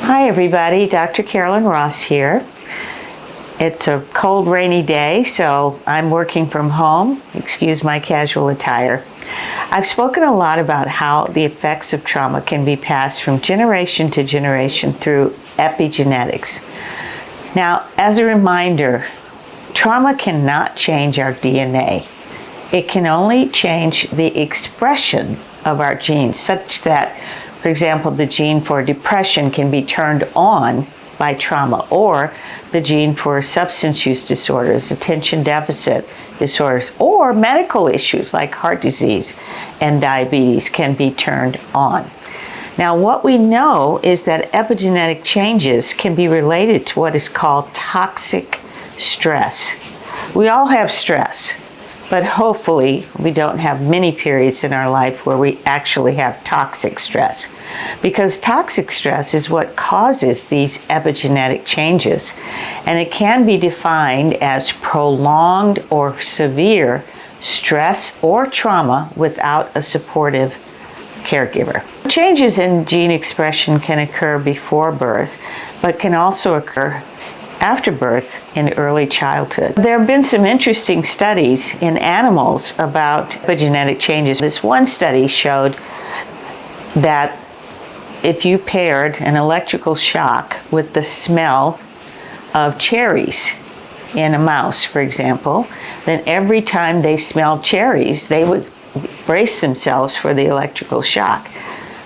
Hi everybody, Dr. Carolyn Ross here. It's a cold, rainy day, so I'm working from home. Excuse my casual attire. I've spoken a lot about how the effects of trauma can be passed from generation to generation through epigenetics. Now, as a reminder, trauma cannot change our DNA. It can only change the expression of our genes, such that, for example, the gene for depression can be turned on by trauma, or the gene for substance use disorders, attention deficit disorders, or medical issues like heart disease and diabetes can be turned on. Now, what we know is that epigenetic changes can be related to what is called toxic stress. We all have stress, but hopefully we don't have many periods in our life where we actually have toxic stress, because toxic stress is what causes these epigenetic changes, and it can be defined as prolonged or severe stress or trauma without a supportive caregiver. Changes in gene expression can occur before birth, but can also occur after birth in early childhood. There have been some interesting studies in animals about epigenetic changes. This one study showed that if you paired an electrical shock with the smell of cherries in a mouse, for example, then every time they smelled cherries, they would brace themselves for the electrical shock.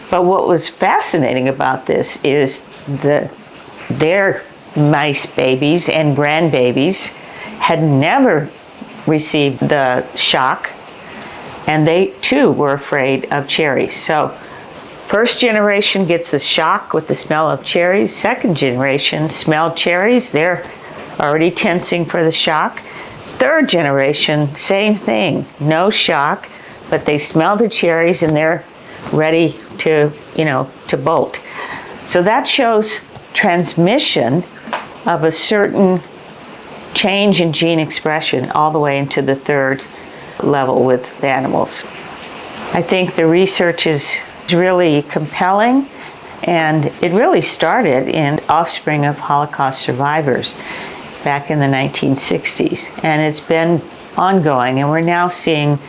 But what was fascinating about this is their mice babies and grandbabies had never received the shock, and they too were afraid of cherries. So first generation gets the shock with the smell of cherries. Second generation smelled cherries, they're already tensing for the shock. Third generation, same thing, no shock, but they smell the cherries and they're ready to bolt. So that shows transmission of a certain change in gene expression all the way into the third level with animals. I think the research is really compelling, and it really started in offspring of Holocaust survivors back in the 1960s, and it's been ongoing, and we're now seeing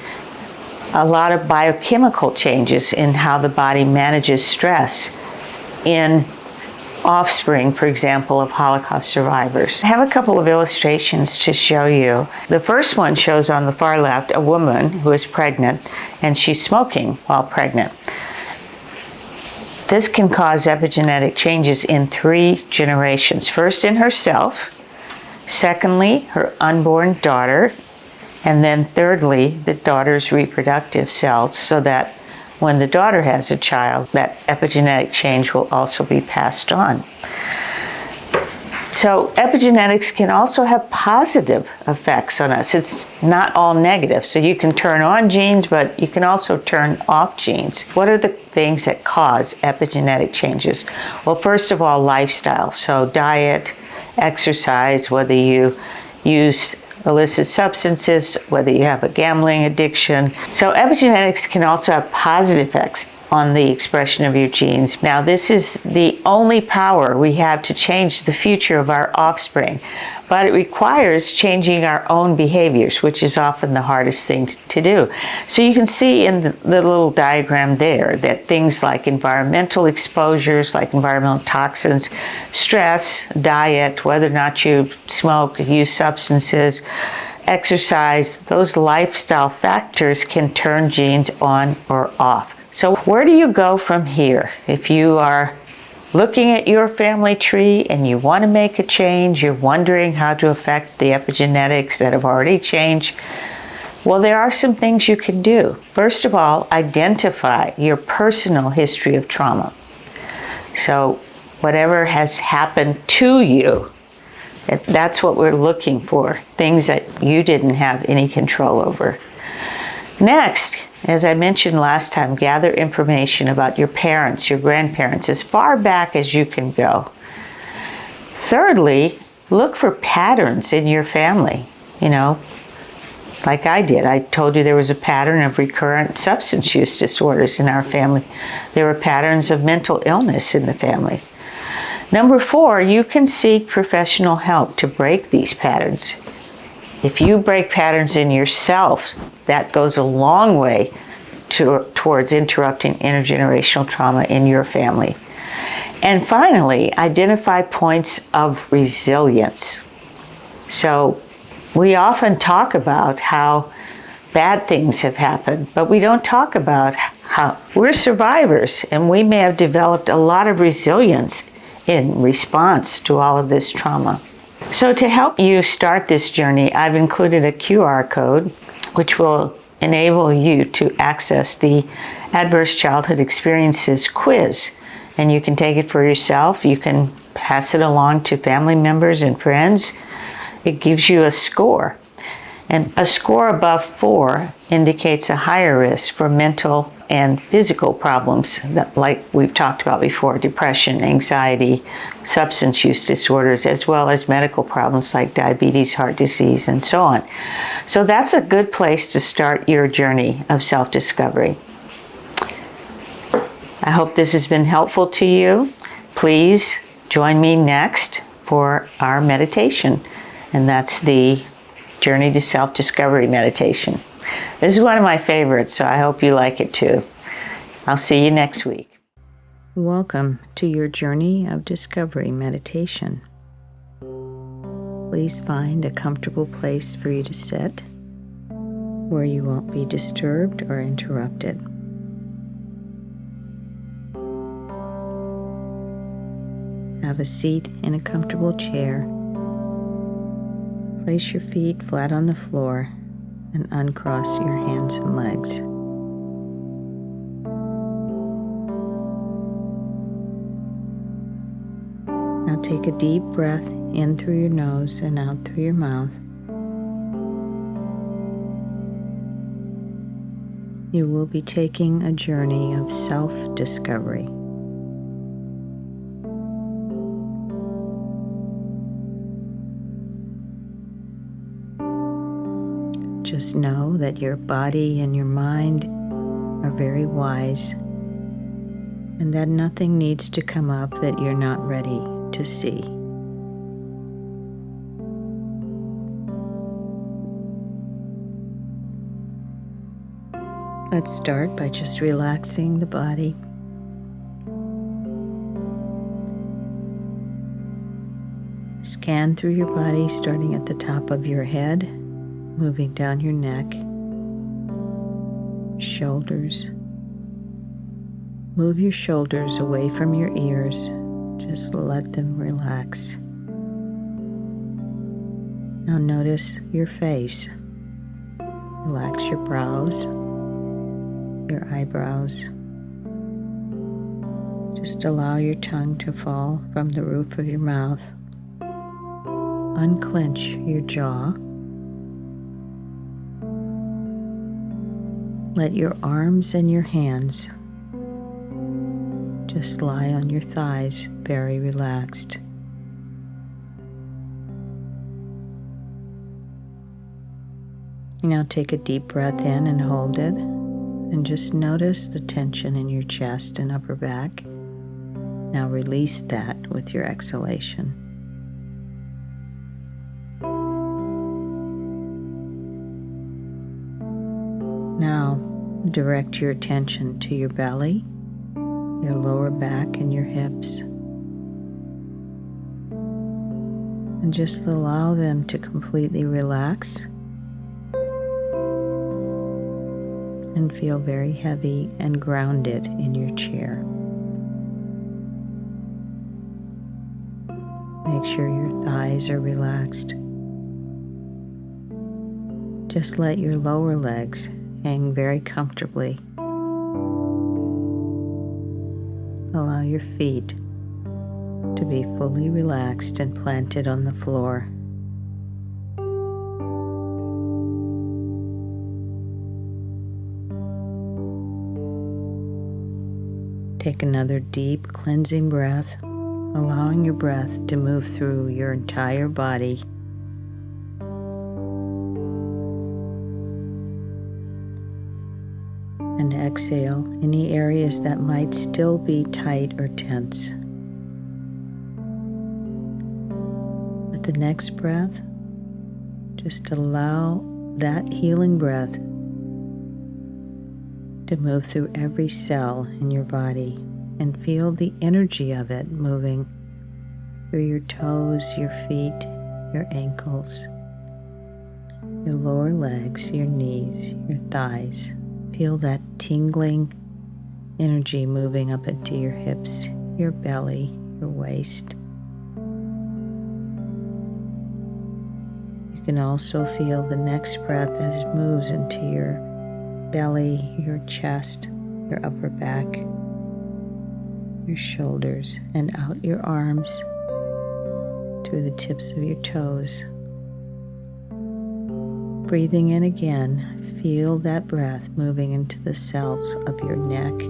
a lot of biochemical changes in how the body manages stress in offspring, for example, of Holocaust survivors. I have a couple of illustrations to show you. The first one shows on the far left a woman who is pregnant, and she's smoking while pregnant. This can cause epigenetic changes in 3 generations. First in herself, secondly, her unborn daughter, and then thirdly, the daughter's reproductive cells, so that when the daughter has a child, that epigenetic change will also be passed on. So epigenetics can also have positive effects on us. It's not all negative. So you can turn on genes, but you can also turn off genes. What are the things that cause epigenetic changes? Well, first of all, lifestyle. So diet, exercise, whether you use illicit substances, whether you have a gambling addiction. So epigenetics can also have positive effects on the expression of your genes. Now, this is the only power we have to change the future of our offspring, but it requires changing our own behaviors, which is often the hardest thing to do. So you can see in the little diagram there that things like environmental exposures, like environmental toxins, stress, diet, whether or not you smoke, use substances, exercise, those lifestyle factors can turn genes on or off. So where do you go from here? If you are looking at your family tree and you want to make a change, you're wondering how to affect the epigenetics that have already changed, well, there are some things you can do. First of all, identify your personal history of trauma. So whatever has happened to you, that's what we're looking for, things that you didn't have any control over. Next, as I mentioned last time, gather information about your parents, your grandparents, as far back as you can go. Thirdly, look for patterns in your family. Like I did. I told you there was a pattern of recurrent substance use disorders in our family. There were patterns of mental illness in the family. Number 4, you can seek professional help to break these patterns. If you break patterns in yourself, that goes a long way towards interrupting intergenerational trauma in your family. And finally, identify points of resilience. So we often talk about how bad things have happened, but we don't talk about how we're survivors, and we may have developed a lot of resilience in response to all of this trauma. So to help you start this journey, I've included a QR code which will enable you to access the Adverse Childhood Experiences quiz. And you can take it for yourself. You can pass it along to family members and friends. It gives you a score. And a score above 4 indicates a higher risk for mental and physical problems that, like we've talked about before, depression, anxiety, substance use disorders, as well as medical problems like diabetes, heart disease, and so on. So that's a good place to start your journey of self-discovery. I hope this has been helpful to you. Please join me next for our meditation, and that's the Journey to Self-Discovery meditation. This is one of my favorites, so I hope you like it too. I'll see you next week. Welcome to your Journey of Discovery meditation. Please find a comfortable place for you to sit where you won't be disturbed or interrupted. Have a seat in a comfortable chair. Place your feet flat on the floor and uncross your hands and legs. Now take a deep breath in through your nose and out through your mouth. You will be taking a journey of self-discovery. Just know that your body and your mind are very wise, and that nothing needs to come up that you're not ready to see. Let's start by just relaxing the body. Scan through your body, starting at the top of your head, moving down your neck, shoulders. Move your shoulders away from your ears. Just let them relax. Now notice your face. Relax your brows, your eyebrows. Just allow your tongue to fall from the roof of your mouth. Unclench your jaw. Let your arms and your hands just lie on your thighs, very relaxed. Now take a deep breath in and hold it, and just notice the tension in your chest and upper back. Now release that with your exhalation. Now, direct your attention to your belly, your lower back, and your hips. And just allow them to completely relax and feel very heavy and grounded in your chair. Make sure your thighs are relaxed. Just let your lower legs hang very comfortably. Allow your feet to be fully relaxed and planted on the floor. Take another deep cleansing breath, allowing your breath to move through your entire body. And exhale any areas that might still be tight or tense. With the next breath, just allow that healing breath to move through every cell in your body and feel the energy of it moving through your toes, your feet, your ankles, your lower legs, your knees, your thighs. Feel that tingling energy moving up into your hips, your belly, your waist. You can also feel the next breath as it moves into your belly, your chest, your upper back, your shoulders, and out your arms to the tips of your toes. Breathing in again, feel that breath moving into the cells of your neck,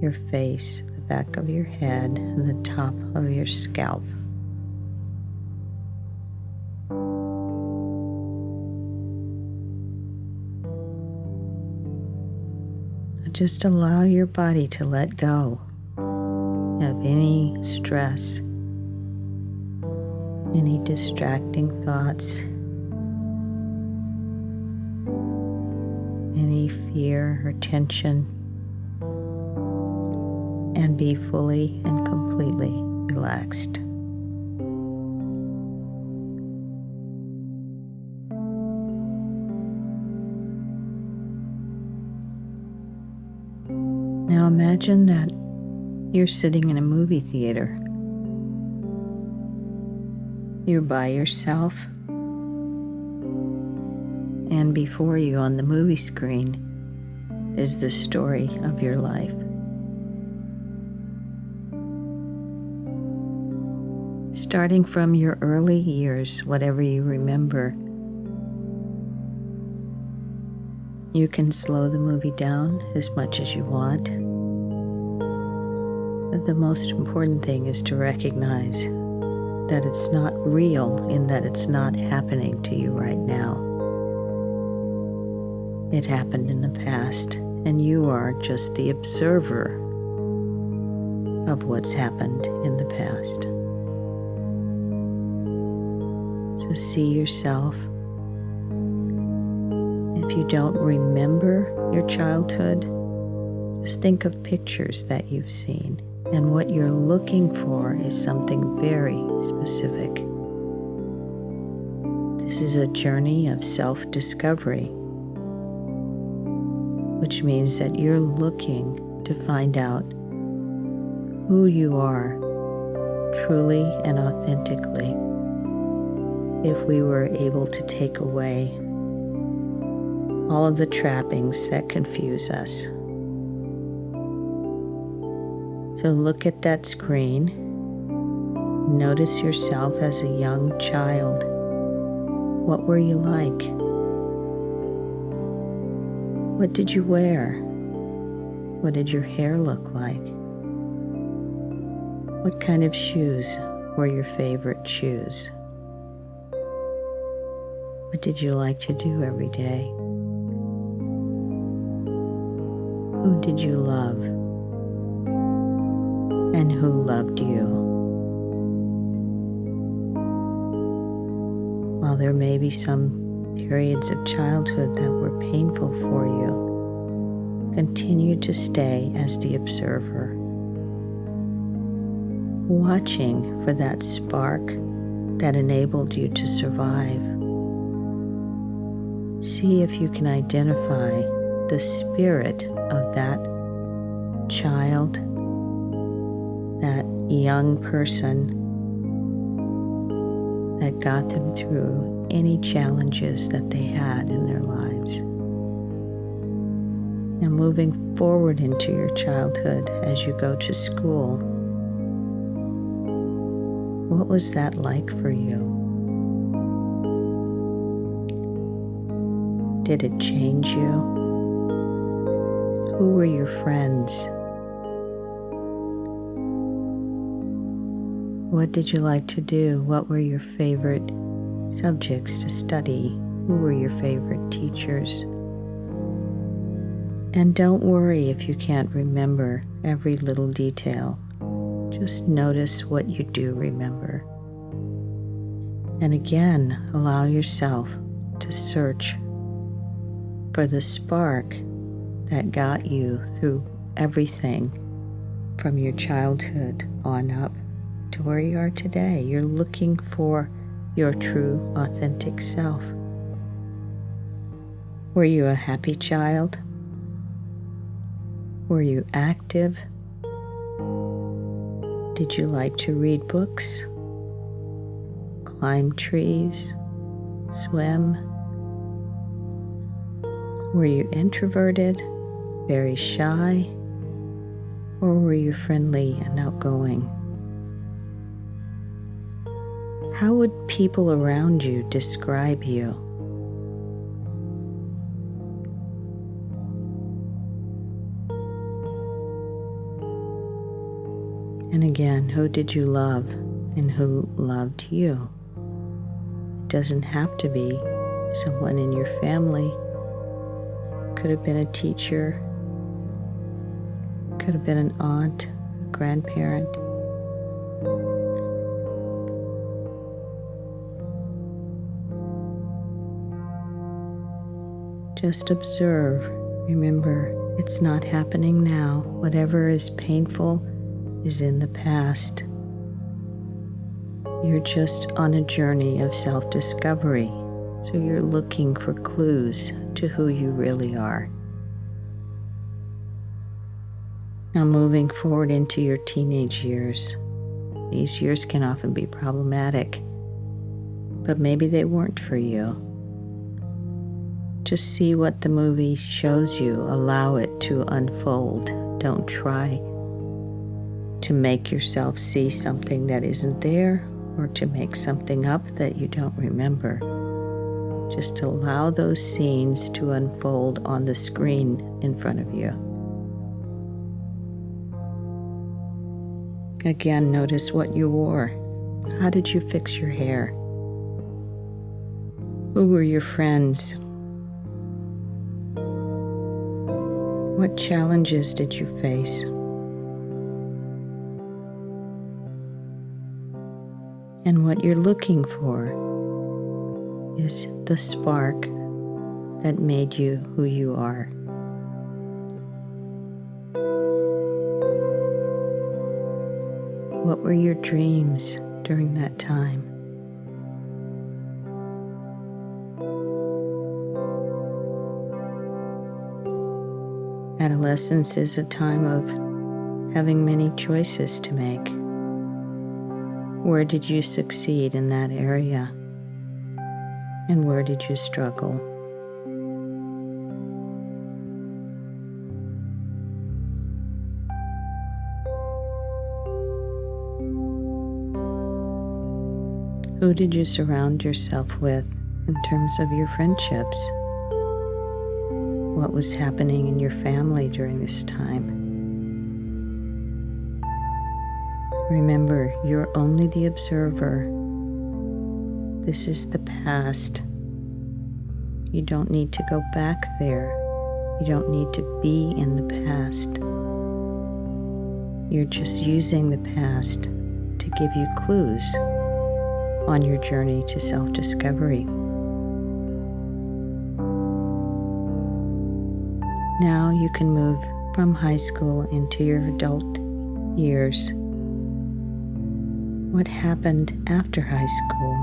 your face, the back of your head, and the top of your scalp. Just allow your body to let go of any stress, any distracting thoughts, any fear or tension, and be fully and completely relaxed. Now imagine that you're sitting in a movie theater. You're by yourself, and before you on the movie screen is the story of your life. Starting from your early years, whatever you remember, you can slow the movie down as much as you want. But the most important thing is to recognize that it's not real in that it's not happening to you right now. It happened in the past, and you are just the observer of what's happened in the past. So see yourself. If you don't remember your childhood, just think of pictures that you've seen, and what you're looking for is something very specific. This is a journey of self-discovery, which means that you're looking to find out who you are truly and authentically. If we were able to take away all of the trappings that confuse us. So look at that screen. Notice yourself as a young child. What were you like? What did you wear? What did your hair look like? What kind of shoes were your favorite shoes? What did you like to do every day? Who did you love? And who loved you? While there may be some periods of childhood that were painful for you, continue to stay as the observer, watching for that spark that enabled you to survive. See if you can identify the spirit of that child, that young person that got them through any challenges that they had in their lives. Now moving forward into your childhood as you go to school, what was that like for you? Did it change you? Who were your friends? What did you like to do? What were your favorite subjects to study? Who were your favorite teachers? And don't worry if you can't remember every little detail. Just notice what you do remember. And again, allow yourself to search for the spark that got you through everything from your childhood on up to where you are today. You're looking for your true, authentic self. Were you a happy child? Were you active? Did you like to read books? Climb trees? Swim? Were you introverted, very shy, or were you friendly and outgoing? How would people around you describe you? And again, who did you love and who loved you? It doesn't have to be someone in your family. Could have been a teacher, could have been an aunt, a grandparent. Just observe. Remember, it's not happening now. Whatever is painful is in the past. You're just on a journey of self-discovery, so you're looking for clues to who you really are. Now moving forward into your teenage years. These years can often be problematic, but maybe they weren't for you. Just see what the movie shows you. Allow it to unfold. Don't try to make yourself see something that isn't there or to make something up that you don't remember. Just allow those scenes to unfold on the screen in front of you. Again, notice what you wore. How did you fix your hair? Who were your friends? What challenges did you face? And what you're looking for is the spark that made you who you are. What were your dreams during that time? Adolescence is a time of having many choices to make. Where did you succeed in that area? And where did you struggle? Who did you surround yourself with in terms of your friendships? What was happening in your family during this time? Remember, you're only the observer. This is the past. You don't need to go back there. You don't need to be in the past. You're just using the past to give you clues on your journey to self-discovery. Now you can move from high school into your adult years. What happened after high school?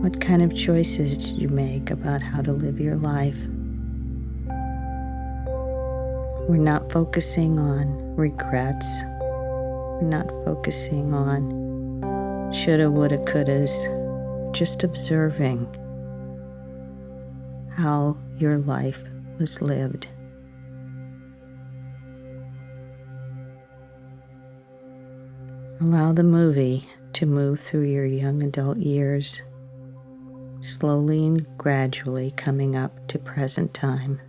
What kind of choices did you make about how to live your life? We're not focusing on regrets. We're not focusing on shoulda, woulda, couldas. Just observing how your life was lived. Allow the movie to move through your young adult years, slowly and gradually coming up to present time.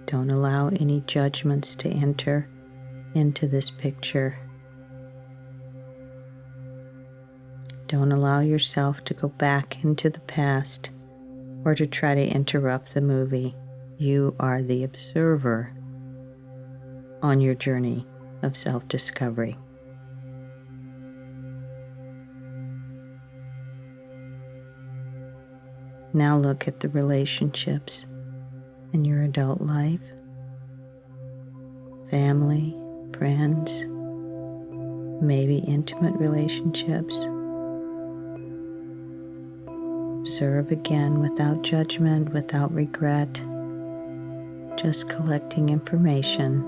Don't allow any judgments to enter into this picture. Don't allow yourself to go back into the past or to try to interrupt the movie. You are the observer. on your journey of self-discovery. Now look at the relationships in your adult life, family, friends, maybe intimate relationships. Observe again without judgment, without regret, just collecting information,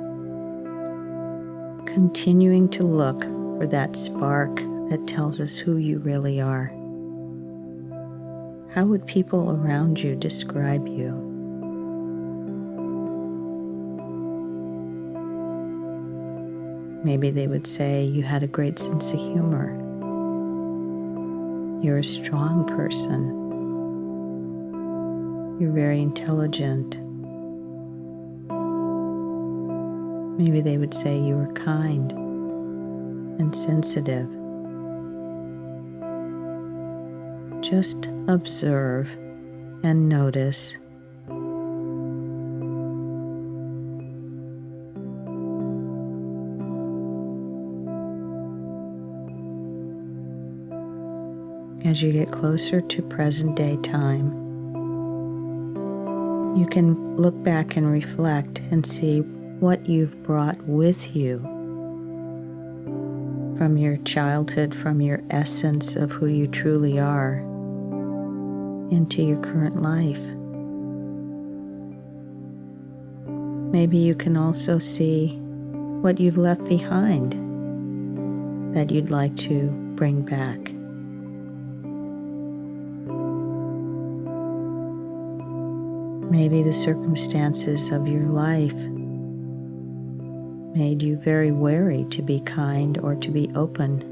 continuing to look for that spark that tells us who you really are. How would people around you describe you? Maybe they would say you had a great sense of humor. You're a strong person. You're very intelligent. Maybe they would say you were kind and sensitive. Just observe and notice. As you get closer to present day time, you can look back and reflect and see what you've brought with you from your childhood, from your essence of who you truly are, into your current life. Maybe you can also see what you've left behind that you'd like to bring back. Maybe the circumstances of your life made you very wary to be kind or to be open,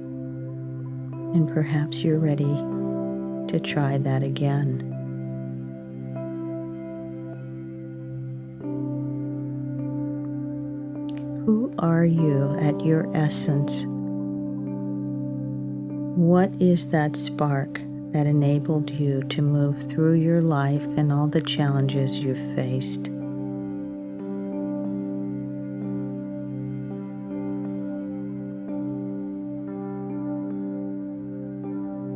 and perhaps you're ready to try that again. Who are you at your essence? What is that spark that enabled you to move through your life and all the challenges you've faced?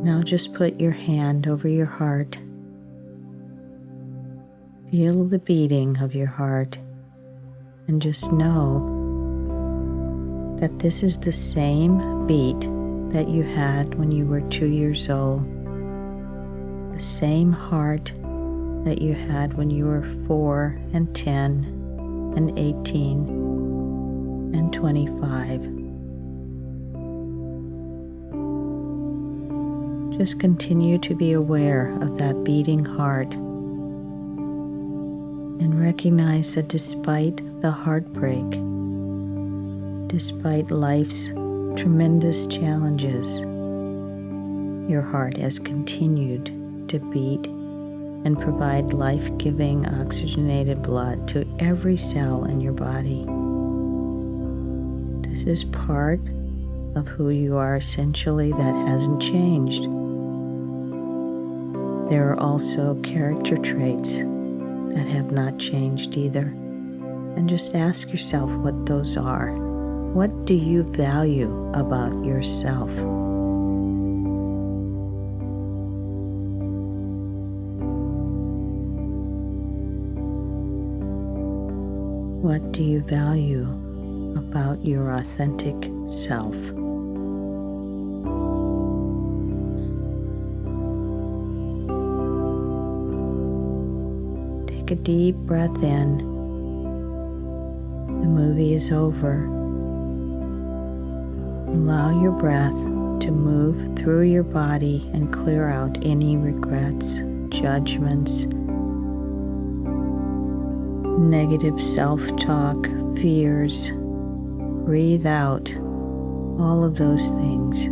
Now just put your hand over your heart. Feel the beating of your heart and just know that this is the same beat that you had when you were 2 years old. The same heart that you had when you were 4 and 10 and 18 and 25. Just continue to be aware of that beating heart and recognize that despite the heartbreak, despite life's tremendous challenges, your heart has continued to beat and provide life-giving oxygenated blood to every cell in your body. This is part of who you are essentially that hasn't changed. There are also character traits that have not changed either. And just ask yourself what those are. What do you value about yourself? What do you value about your authentic self? Take a deep breath in. The movie is over. Allow your breath to move through your body and clear out any regrets, judgments, negative self-talk, fears. Breathe out all of those things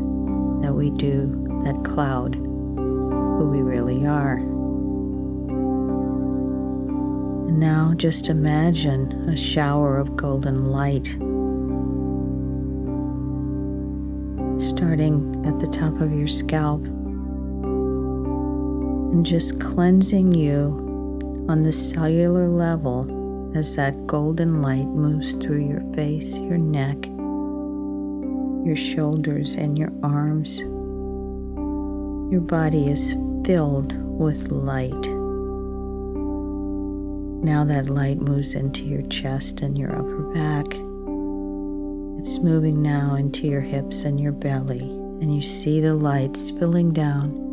that we do that cloud who we really are. And now just imagine a shower of golden light starting at the top of your scalp and just cleansing you on the cellular level as that golden light moves through your face, your neck, your shoulders, and your arms. Your body is filled with light. Now that light moves into your chest and your upper back. It's moving now into your hips and your belly, and you see the light spilling down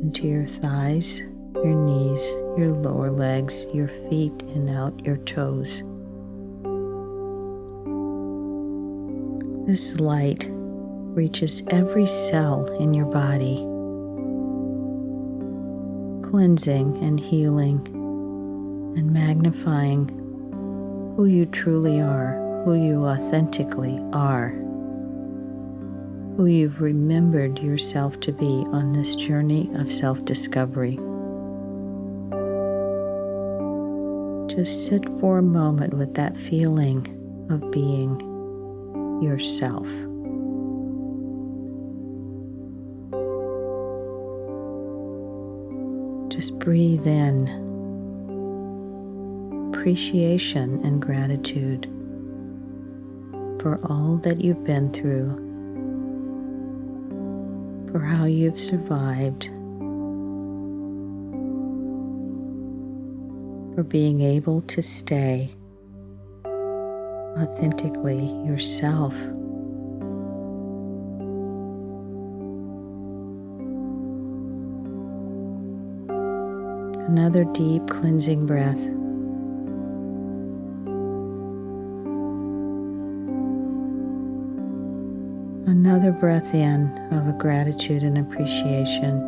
into your thighs, your knees, your lower legs, your feet, and out your toes. This light reaches every cell in your body, cleansing and healing and magnifying who you truly are, who you authentically are, who you've remembered yourself to be on this journey of self-discovery. Just sit for a moment with that feeling of being yourself. Just breathe in appreciation and gratitude for all that you've been through, for how you've survived, for being able to stay authentically yourself. Another deep cleansing breath. Another breath in of gratitude and appreciation.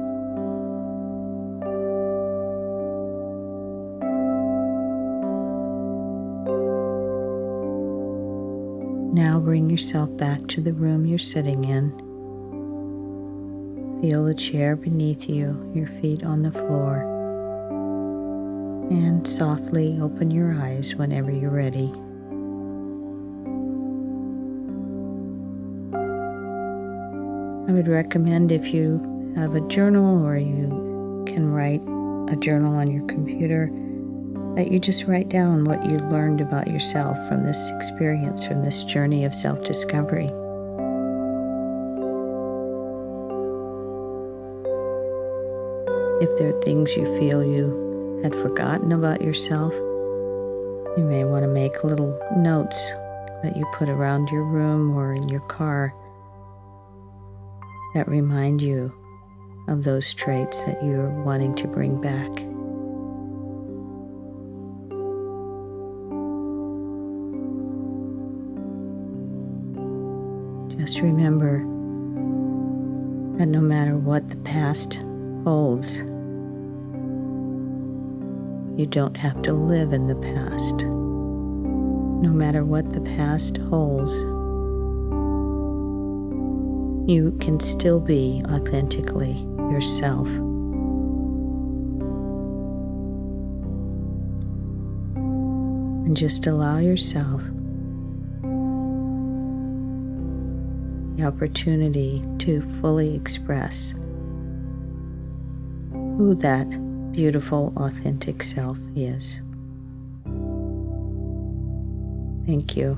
Now bring yourself back to the room you're sitting in. Feel the chair beneath you, your feet on the floor, and softly open your eyes whenever you're ready. I would recommend, if you have a journal or you can write a journal on your computer, that you just write down what you learned about yourself from this experience, from this journey of self-discovery. If there are things you feel you had forgotten about yourself, you may want to make little notes that you put around your room or in your car that remind you of those traits that you're wanting to bring back. Just remember that no matter what the past holds, you don't have to live in the past. No matter what the past holds, you can still be authentically yourself. And just allow yourself the opportunity to fully express who that beautiful, authentic self is. Thank you.